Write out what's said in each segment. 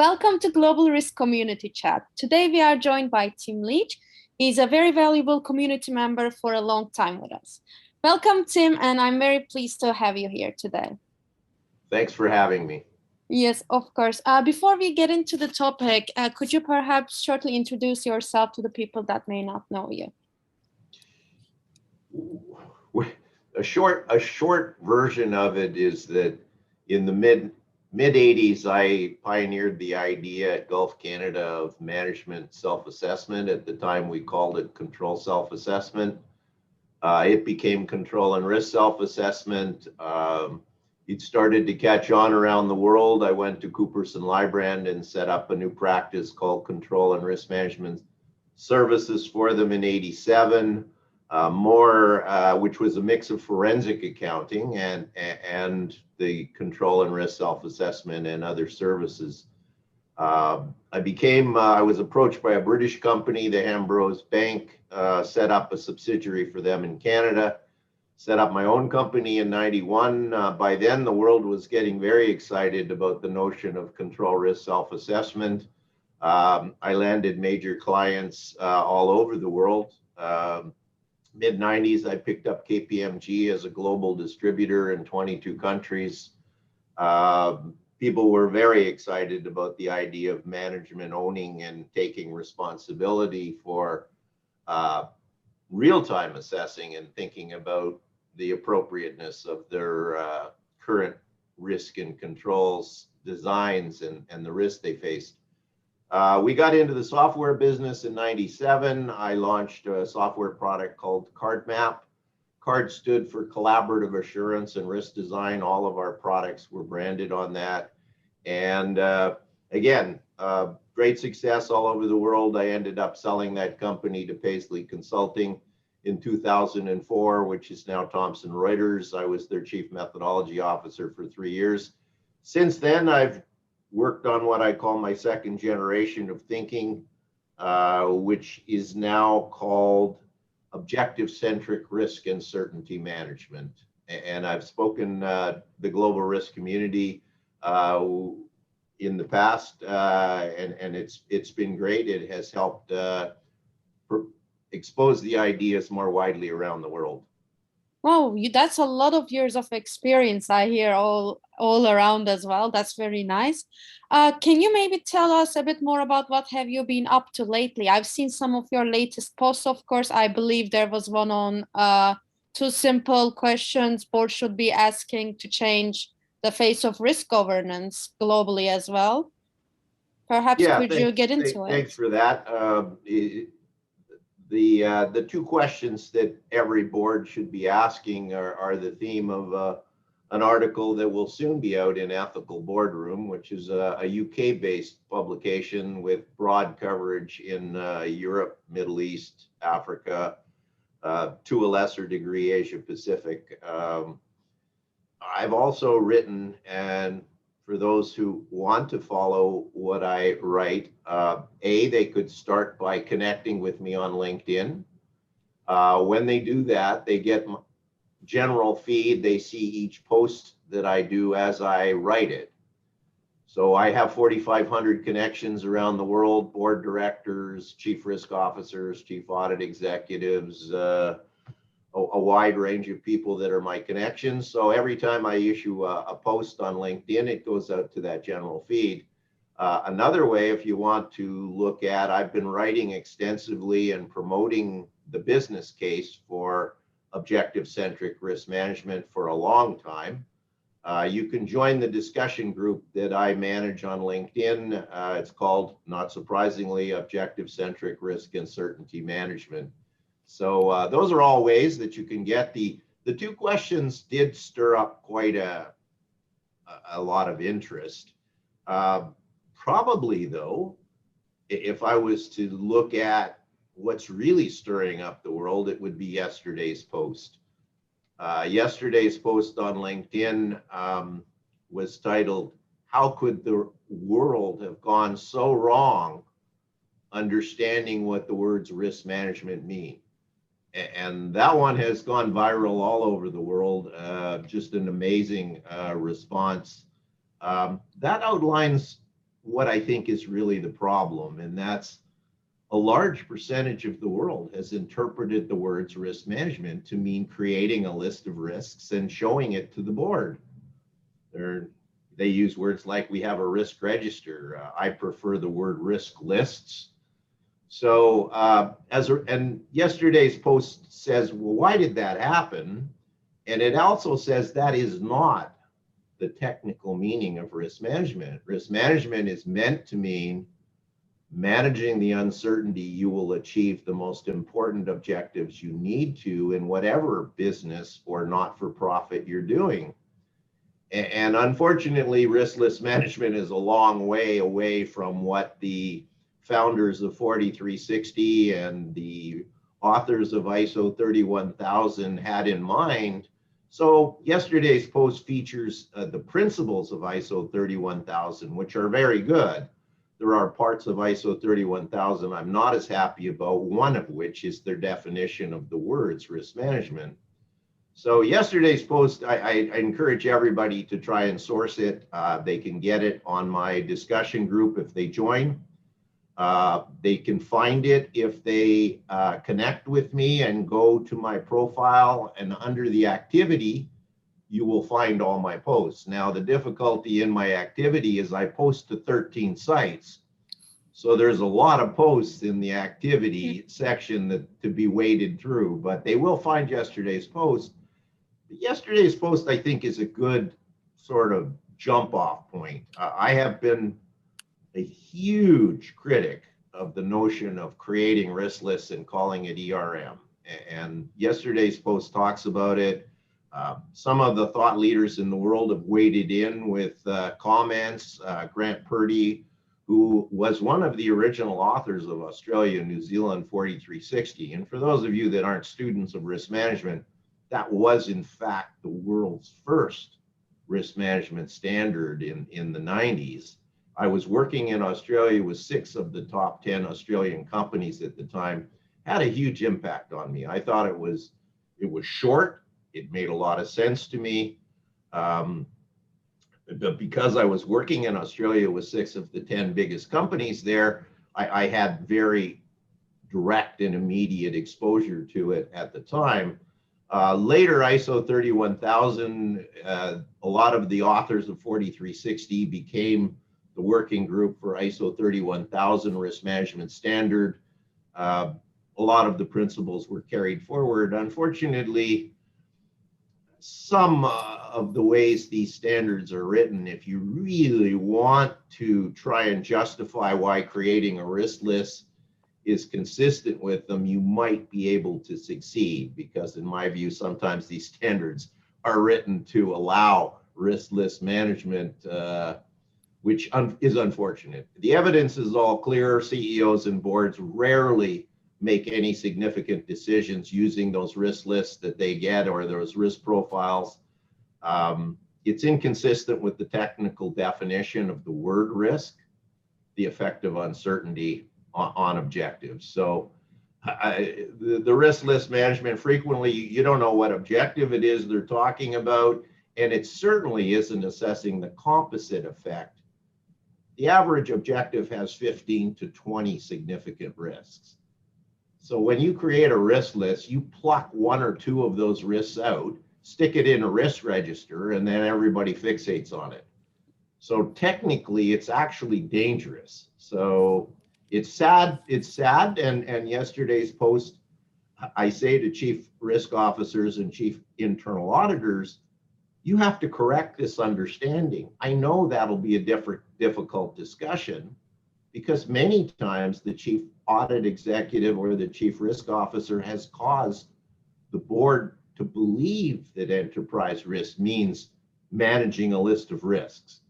Welcome to Global Risk Community Chat. Today we are joined by Tim Leech. He's a very valuable community member for a long time with us. Welcome, Tim, and I'm very pleased to have you here today. Thanks for having me. Yes, of course. Before we get into the topic, could you perhaps shortly introduce yourself to the people that may not know you? A short version of it is that in the mid 80s, I pioneered the idea at Gulf Canada of management self-assessment. At the time, we called it control self-assessment. It became control and risk self-assessment. It started to catch on around the world. I went to Cooperson Lybrand and set up a new practice called Control and Risk Management Services for them in '87. Which was a mix of forensic accounting and the control and risk self-assessment and other services. I was approached by a British company, the Ambrose Bank, set up a subsidiary for them in Canada, set up my own company in '91. By then, the world was getting very excited about the notion of control risk self-assessment. I landed major clients all over the world. Mid 90s, I picked up KPMG as a global distributor in 22 countries. People were very excited about the idea of management owning and taking responsibility for real-time assessing and thinking about the appropriateness of their current risk and controls designs and the risk they faced. We got into the software business in '97. I launched a software product called CardMap. CARD stood for Collaborative Assurance and Risk Design. All of our products were branded on that. And again, great success all over the world. I ended up selling that company to Paisley Consulting in 2004, which is now Thomson Reuters. I was their chief methodology officer for 3 years. Since then, I've worked on what I call my second generation of thinking, which is now called objective-centric risk and certainty management. And I've spoken the global risk community in the past, and it's been great. It has helped expose the ideas more widely around the world. Wow, that's a lot of years of experience I hear all around as well. That's very nice. Can you maybe tell us a bit more about what have you been up to lately? I've seen some of your latest posts, of course. I believe there was one on 2 simple questions boards should be asking to change the face of risk governance globally as well. Perhaps could you get into it? Thanks for that. The 2 questions that every board should be asking are the theme of an article that will soon be out in Ethical Boardroom, which is a UK-based publication with broad coverage in Europe, Middle East, Africa, to a lesser degree, Asia Pacific. I've also written, and for those who want to follow what I write, they could start by connecting with me on LinkedIn. When they do that, they get general feed. They see each post that I do as I write it. So I have 4,500 connections around the world, board directors, chief risk officers, chief audit executives, a wide range of people that are my connections. So every time I issue a post on LinkedIn, it goes out to that general feed. Another way, if you want to look at, I've been writing extensively and promoting the business case for objective-centric risk management for a long time. You can join the discussion group that I manage on LinkedIn. It's called, not surprisingly, Objective-Centric Risk and Certainty Management. So those are all ways that you can get the 2 questions did stir up quite a lot of interest. Probably though, if I was to look at what's really stirring up the world, it would be yesterday's post. Yesterday's post on LinkedIn was titled, "How could the world have gone so wrong understanding what the words risk management mean?" And that one has gone viral all over the world. Just an amazing response. That outlines what I think is really the problem, and that's a large percentage of the world has interpreted the words risk management to mean creating a list of risks and showing it to the board. They use words like we have a risk register. I prefer the word risk lists. So and yesterday's post says, well, why did that happen? And it also says that is not the technical meaning of risk management. Risk management is meant to mean managing the uncertainty you will achieve the most important objectives you need to in whatever business or not-for-profit you're doing. And unfortunately, riskless management is a long way away from what the founders of 4360 and the authors of ISO 31000 had in mind. So yesterday's post features the principles of ISO 31000, which are very good. There are parts of ISO 31000 I'm not as happy about, one of which is their definition of the words risk management. So yesterday's post, I encourage everybody to try and source it. They can get it on my discussion group if they join. They can find it if they connect with me and go to my profile, and under the activity, you will find all my posts. Now, the difficulty in my activity is I post to 13 sites. So there's a lot of posts in the activity section to be waded through, but they will find yesterday's post. Yesterday's post, I think, is a good sort of jump off point. I have been a huge critic of the notion of creating risk lists and calling it ERM. And yesterday's post talks about it. Some of the thought leaders in the world have waded in with comments. Grant Purdy, who was one of the original authors of Australia and New Zealand 4360. And for those of you that aren't students of risk management, that was in fact the world's first risk management standard in the 90s. I was working in Australia with 6 of the top 10 Australian companies at the time. Had a huge impact on me. I thought it was short. It made a lot of sense to me. But because I was working in Australia with 6 of the 10 biggest companies there, I had very direct and immediate exposure to it at the time. Later, ISO 31000, a lot of the authors of 4360 became the working group for ISO 31000 risk management standard. A lot of the principles were carried forward. Unfortunately, some of the ways these standards are written, if you really want to try and justify why creating a risk list is consistent with them, you might be able to succeed, because in my view, sometimes these standards are written to allow risk list management, which is unfortunate. The evidence is all clear. CEOs and boards rarely make any significant decisions using those risk lists that they get or those risk profiles. It's inconsistent with the technical definition of the word risk, the effect of uncertainty on objectives. So the risk list management, frequently you don't know what objective it is they're talking about, and it certainly isn't assessing the composite effect. The average objective has 15 to 20 significant risks. So when you create a risk list, you pluck 1 or 2 of those risks out, stick it in a risk register, and then everybody fixates on it. So technically, it's actually dangerous. So it's sad, and yesterday's post, I say to chief risk officers and chief internal auditors, you have to correct this understanding. I know that'll be a difficult discussion, because many times the chief audit executive or the chief risk officer has caused the board to believe that enterprise risk means managing a list of risks.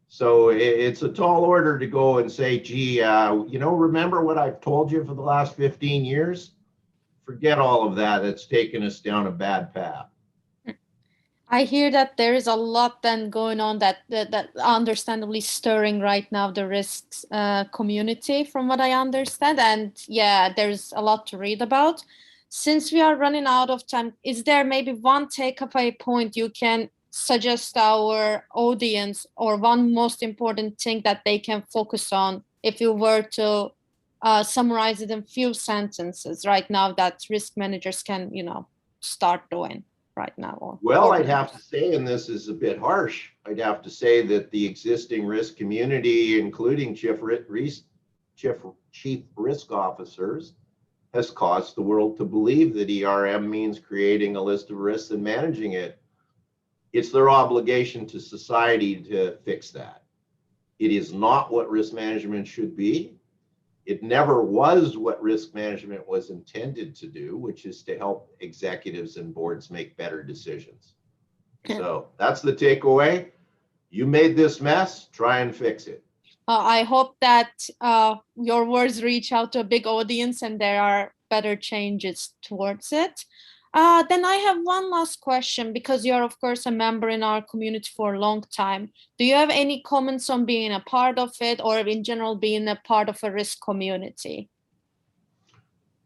So it's a tall order to go and say, gee, remember what I've told you for the last 15 years? Forget all of that. It's taken us down a bad path. I hear that there is a lot then going on that understandably stirring right now the risks community, from what I understand. And yeah, there's a lot to read about. Since we are running out of time, is there maybe one takeaway point you can suggest our audience, or one most important thing that they can focus on if you were to summarize it in few sentences right now that risk managers can, start doing right now? Well, I'd have to say, and this is a bit harsh, I'd have to say that the existing risk community, including chief risk officers, has caused the world to believe that ERM means creating a list of risks and managing it. It's their obligation to society to fix that. It is not what risk management should be. It never was what risk management was intended to do, which is to help executives and boards make better decisions. So that's the takeaway. You made this mess, try and fix it. I hope that your words reach out to a big audience and there are better changes towards it. Then I have one last question, because you're, of course, a member in our community for a long time. Do you have any comments on being a part of it, or in general being a part of a risk community?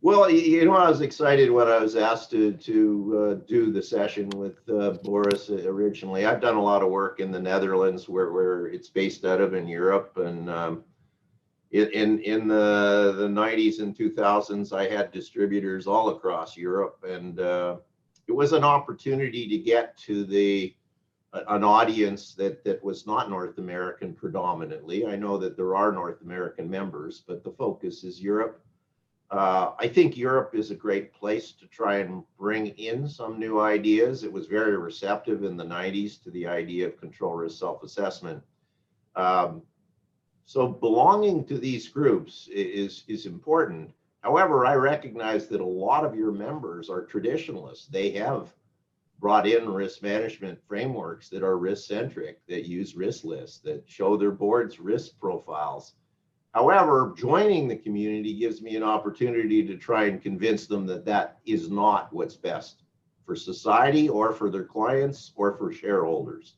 Well, I was excited when I was asked to do the session with Boris originally. I've done a lot of work in the Netherlands, where it's based out of in Europe, and in the 90s and 2000s, I had distributors all across Europe, and it was an opportunity to get to an audience that was not North American predominantly. I know that there are North American members, but the focus is Europe. I think Europe is a great place to try and bring in some new ideas. It was very receptive in the 90s to the idea of control risk self-assessment. So belonging to these groups is important. However, I recognize that a lot of your members are traditionalists. They have brought in risk management frameworks that are risk-centric, that use risk lists, that show their boards risk profiles. However, joining the community gives me an opportunity to try and convince them that that is not what's best for society or for their clients or for shareholders.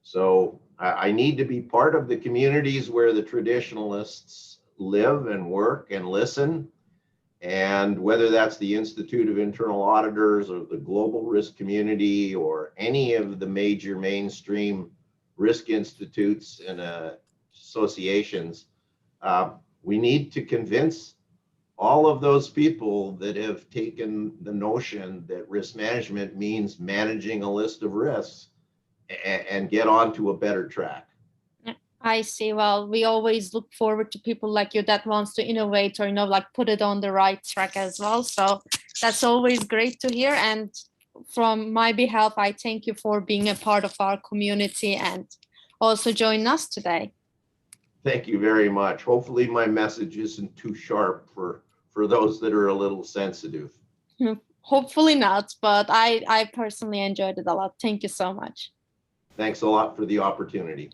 So I need to be part of the communities where the traditionalists live and work and listen. And whether that's the Institute of Internal Auditors or the Global Risk Community or any of the major mainstream risk institutes and associations, we need to convince all of those people that have taken the notion that risk management means managing a list of risks and get on to a better track. I see. Well, we always look forward to people like you that wants to innovate or, like put it on the right track as well. So that's always great to hear. And from my behalf, I thank you for being a part of our community and also joining us today. Thank you very much. Hopefully my message isn't too sharp for those that are a little sensitive. Hopefully not, but I personally enjoyed it a lot. Thank you so much. Thanks a lot for the opportunity.